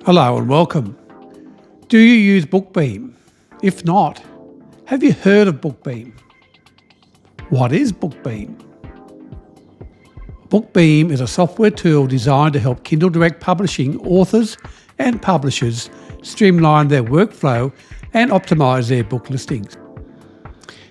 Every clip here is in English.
Hello and welcome. Do you use BookBeam? If not, have you heard of BookBeam? What is BookBeam? BookBeam is a software tool designed to help Kindle Direct Publishing authors and publishers streamline their workflow and optimise their book listings.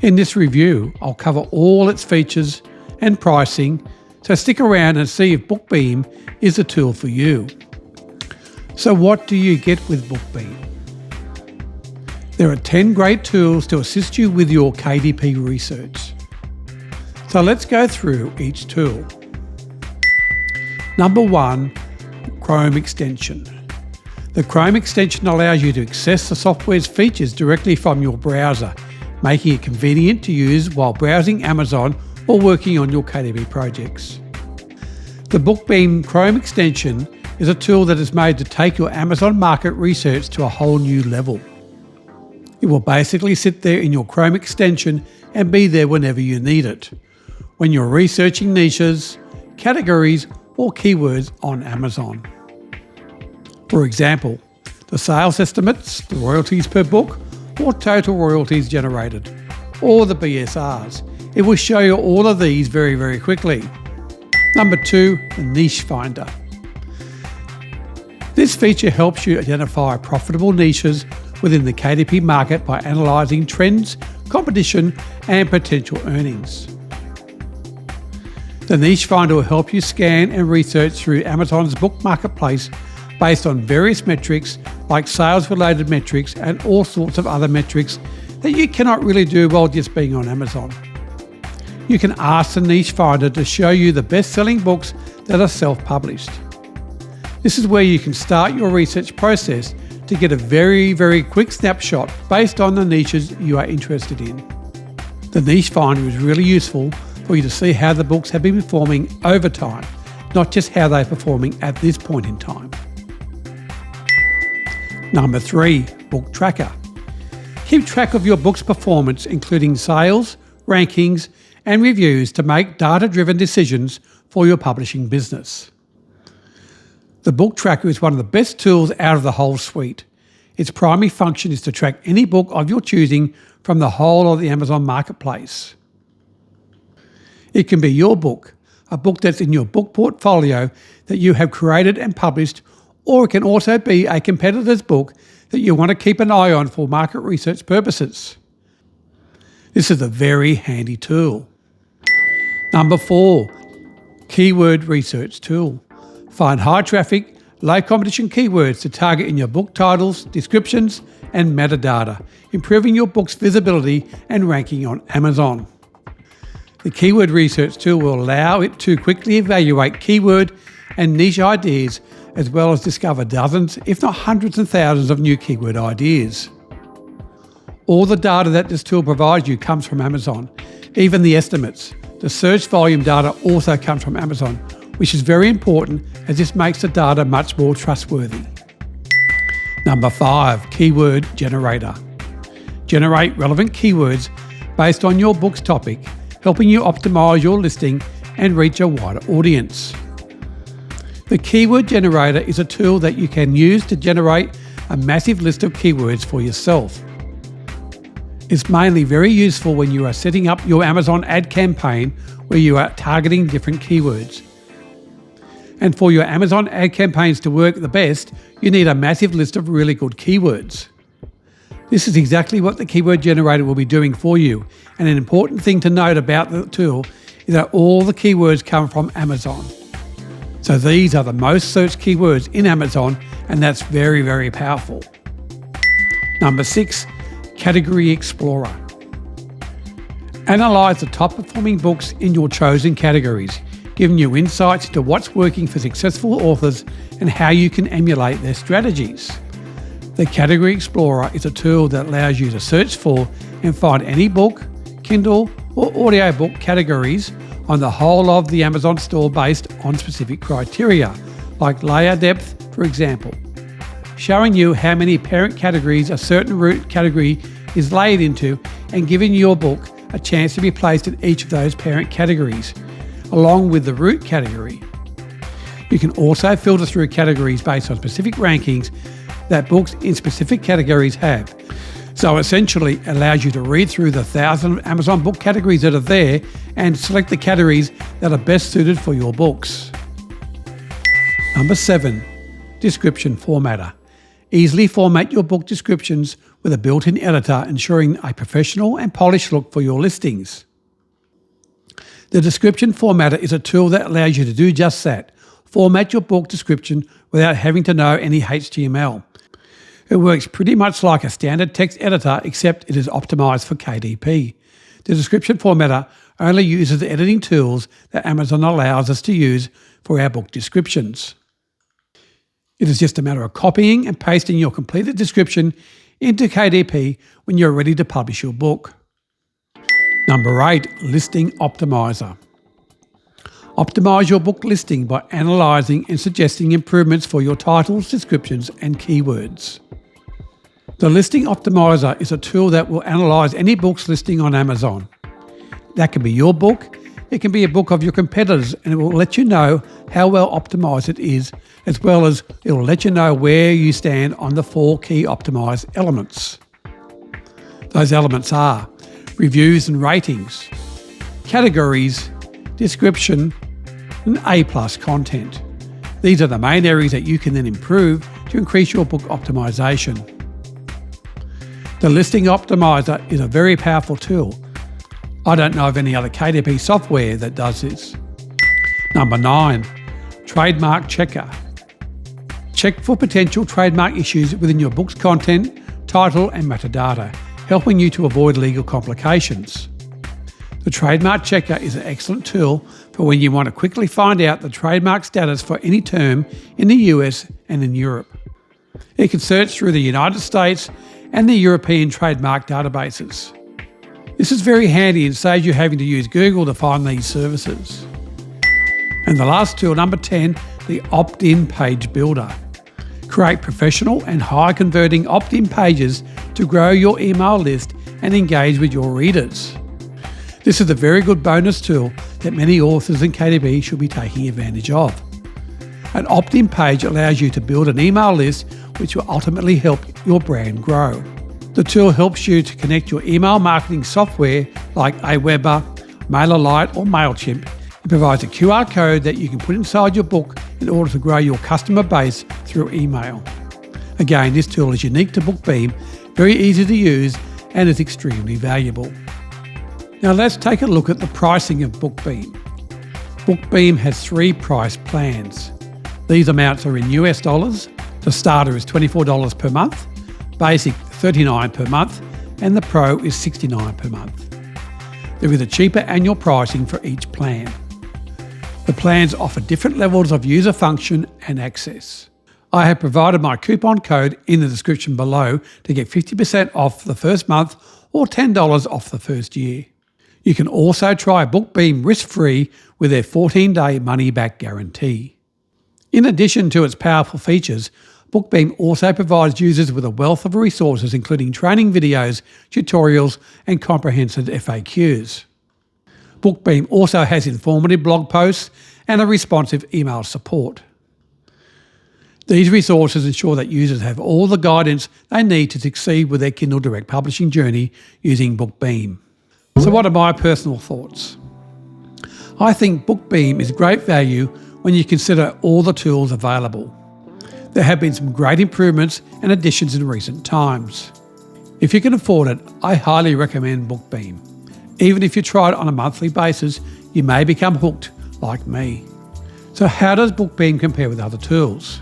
In this review, I'll cover all its features and pricing, so stick around and see if BookBeam is the tool for you. So what do you get with BookBeam? There are 10 great tools to assist you with your KDP research. So let's go through each tool. Number 1, Chrome extension. The Chrome extension allows you to access the software's features directly from your browser, making it convenient to use while browsing Amazon or working on your KDP projects. The BookBeam Chrome extension is a tool that is made to take your Amazon market research to a whole new level. It will basically sit there in your Chrome extension and be there whenever you need it, when you're researching niches, categories, or keywords on Amazon. For example, the sales estimates, the royalties per book, or total royalties generated, or the BSRs. It will show you all of these very, very quickly. Number 2, the niche finder. This feature helps you identify profitable niches within the KDP market by analysing trends, competition, and potential earnings. The niche finder will help you scan and research through Amazon's book marketplace based on various metrics like sales-related metrics and all sorts of other metrics that you cannot really do while just being on Amazon. You can ask the niche finder to show you the best-selling books that are self-published. This is where you can start your research process to get a very, very quick snapshot based on the niches you are interested in. The niche finder is really useful for you to see how the books have been performing over time, not just how they're performing at this point in time. Number 3, Book Tracker. Keep track of your book's performance, including sales, rankings, and reviews to make data-driven decisions for your publishing business. The Book Tracker is one of the best tools out of the whole suite. Its primary function is to track any book of your choosing from the whole of the Amazon marketplace. It can be your book, a book that's in your book portfolio that you have created and published, or it can also be a competitor's book that you want to keep an eye on for market research purposes. This is a very handy tool. Number 4, Keyword Research Tool. Find high traffic, low competition keywords to target in your book titles, descriptions, and metadata, improving your book's visibility and ranking on Amazon. The Keyword Research Tool will allow it to quickly evaluate keyword and niche ideas, as well as discover dozens, if not hundreds and thousands of new keyword ideas. All the data that this tool provides you comes from Amazon, even the estimates. The search volume data also comes from Amazon, which is very important as this makes the data much more trustworthy. Number 5, Keyword Generator. Generate relevant keywords based on your book's topic, helping you optimise your listing and reach a wider audience. The Keyword Generator is a tool that you can use to generate a massive list of keywords for yourself. It's mainly very useful when you are setting up your Amazon ad campaign where you are targeting different keywords. And for your Amazon ad campaigns to work the best, you need a massive list of really good keywords. This is exactly what the Keyword Generator will be doing for you. And an important thing to note about the tool is that all the keywords come from Amazon. So these are the most searched keywords in Amazon, and that's very, very powerful. Number 6, Category Explorer. Analyse the top performing books in your chosen categories, giving you insights into what's working for successful authors and how you can emulate their strategies. The Category Explorer is a tool that allows you to search for and find any book, Kindle, or audiobook categories on the whole of the Amazon store based on specific criteria, like layer depth, for example, showing you how many parent categories a certain root category is layered into and giving your book a chance to be placed in each of those parent categories, along with the root category. You can also filter through categories based on specific rankings that books in specific categories have. So essentially it allows you to read through the 1,000 Amazon book categories that are there and select the categories that are best suited for your books. Number 7, description formatter. Easily format your book descriptions with a built-in editor, ensuring a professional and polished look for your listings. The description formatter is a tool that allows you to do just that. Format your book description without having to know any HTML. It works pretty much like a standard text editor, except it is optimized for KDP. The description formatter only uses the editing tools that Amazon allows us to use for our book descriptions. It is just a matter of copying and pasting your completed description into KDP when you're ready to publish your book. Number 8, listing optimizer. Optimize your book listing by analysing and suggesting improvements for your titles, descriptions, and keywords. The Listing Optimizer is a tool that will analyse any book's listing on Amazon. That can be your book, it can be a book of your competitors, and it will let you know how well optimised it is, as well as it will let you know where you stand on the 4 key optimised elements. Those elements are reviews and ratings, categories, description, and A+ content. These are the main areas that you can then improve to increase your book optimization. The Listing Optimizer is a very powerful tool. I don't know of any other KDP software that does this. Number 9, trademark checker. Check for potential trademark issues within your book's content, title, and metadata, helping you to avoid legal complications. The Trademark Checker is an excellent tool for when you want to quickly find out the trademark status for any term in the US and in Europe. It can search through the United States and the European trademark databases. This is very handy and saves you having to use Google to find these services. And the last tool, number 10, the opt-in page builder. Create professional and high-converting opt-in pages to grow your email list and engage with your readers. This is a very good bonus tool that many authors and KDP should be taking advantage of. An opt-in page allows you to build an email list which will ultimately help your brand grow. The tool helps you to connect your email marketing software like Aweber, MailerLite or MailChimp. It provides a QR code that you can put inside your book in order to grow your customer base through email. Again, this tool is unique to BookBeam, very easy to use, and is extremely valuable. Now let's take a look at the pricing of BookBeam. BookBeam has 3 price plans. These amounts are in US dollars. The starter is $24 per month, basic $39 per month, and the Pro is $69 per month. There is a cheaper annual pricing for each plan. The plans offer different levels of user function and access. I have provided my coupon code in the description below to get 50% off the first month or $10 off the first year. You can also try BookBeam risk-free with their 14-day money-back guarantee. In addition to its powerful features, BookBeam also provides users with a wealth of resources including training videos, tutorials, and comprehensive FAQs. BookBeam also has informative blog posts and a responsive email support. These resources ensure that users have all the guidance they need to succeed with their Kindle Direct publishing journey using BookBeam. So what are my personal thoughts? I think BookBeam is great value when you consider all the tools available. There have been some great improvements and additions in recent times. If you can afford it, I highly recommend BookBeam. Even if you try it on a monthly basis, you may become hooked like me. So how does BookBeam compare with other tools?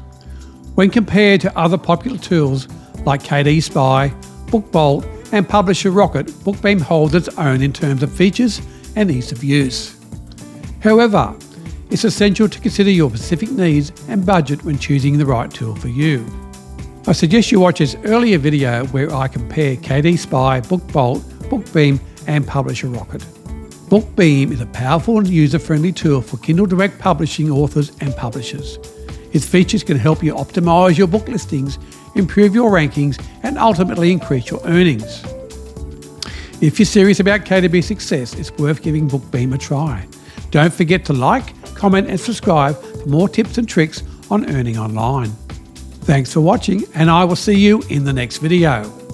When compared to other popular tools like KD Spy, BookBolt and Publisher Rocket, BookBeam holds its own in terms of features and ease of use. However, it's essential to consider your specific needs and budget when choosing the right tool for you. I suggest you watch this earlier video where I compare KD Spy, BookBolt, BookBeam and Publisher Rocket. BookBeam is a powerful and user-friendly tool for Kindle Direct publishing authors and publishers. Its features can help you optimize your book listings, improve your rankings, and ultimately increase your earnings. If you're serious about KDP success, it's worth giving BookBeam a try. Don't forget to like, comment and subscribe for more tips and tricks on earning online. Thanks for watching, and I will see you in the next video.